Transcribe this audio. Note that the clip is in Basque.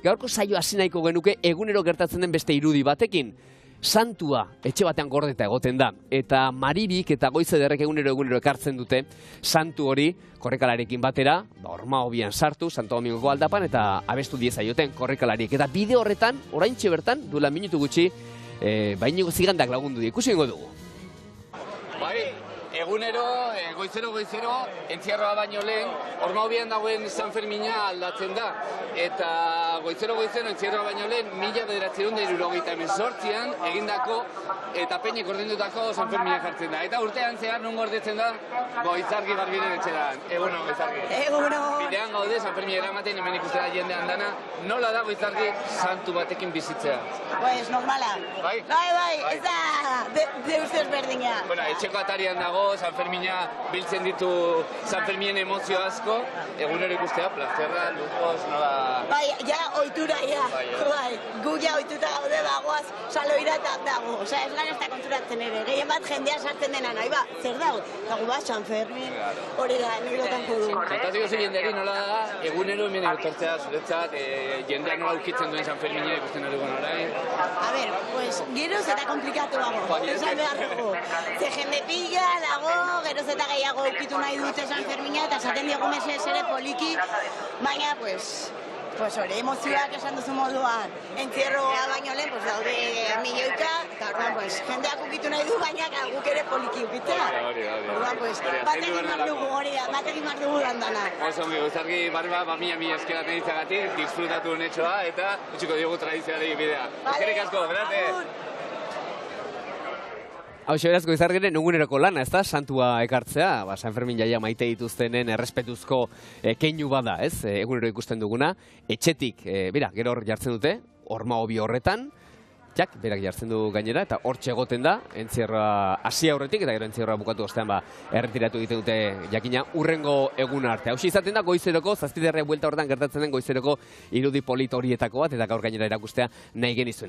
Gaurko saio hasi nahiko genuke egunero gertatzen den beste irudi batekin. Santua etxe batean gordeta egoten da, eta Maririk eta Goizederrek egunero ekartzen dute santu hori korrekalarekin batera, Ormahobian sartu, Santo Domingoko aldapan, eta abestu diezaioten korrekalariek. Eta bide horretan, oraintxe bertan, duela minutu gutxi, Iñigo Zigandak lagundu ikusi dugu. Bai, egunero, goizero, entziarroa baino lehen, Ormahobian dagoen San Fermina aldatzen da. Eta goizero, entziarroa baino lehen, 1978an egindako eta peinek ordendutako San Fermina jartzen da. Eta urtean zehar non gordetzen da, Goizargi Garbiren etxeran. Eguno, Goizargi. Eguno. Bidean gaude, San Fermina eramaten, hemen ikustera jendean dana. Nola da Goizargi santu batekin bizitzea? Pues normala. Bai? Bai, ez da de ustez berdina. Bueno, etxeko atarian dago, San Fermina biltzen ditu San Ferminen emozio asko, egunero ikustea, plazerra, lujos, nola... Bai, ja, ohitura, ja. Bai, gu ja ohituta gaude bagoaz, saloira eta dago. Osea, ez lan ez da konturatzen ere. Gehien bat jendea sartzen dena nahi, ba, zer dago? Eta gu bat, San Fermin, hori da, niretan kodu. Kontazio zu jenderi nola da, egunero hemen etortzea zuretzat, jendeak nola ukitzen duen San Fermina ikusten hori guen orain. A ver, pues, geroz eta komplikatu dago, esan behar dugu. Ze jende pila dago, geroz eta gehiago ukitu nahi dute San Fermina, eta esaten diegu mesez ere poliki, baina, pues hori, emozioak esan duzu moduan, entzierroa baino lehen, pues daude milioika, eta orduan, pues, jendeak ukitu nahi du, baina guk ere poliki ukitzea. Orduan, pues, batekin mardugu hori da, batekin mardugu landana. Oso ongi, Goizargi barba, mila eskeraten ditzagatik, disfrutatu netxoa, eta utxiko diogu tradizioari bidea. Eskerrik asko, grazie! Hau beraz, Goizargiren eguneroko lana, ez da, santua ekartzea, San Fermin jaia maite dituztenen errespetuzko keinu bada, ez, egunero ikusten duguna, etxetik, gero hor jartzen dute, Ormahobi horretan, berak jartzen du gainera, eta hortxe egoten da, entzierroa hasi aurretik, eta gero entzierroa bukatu ostean, erretiratu egiten dute jakina urrengo egun arte. Hau izaten da, goizeroko, zazpiderre buelta horretan gertatzen den goizeroko irudi polit horietako bat, eta gaur gainera erakustea nahi genizuna.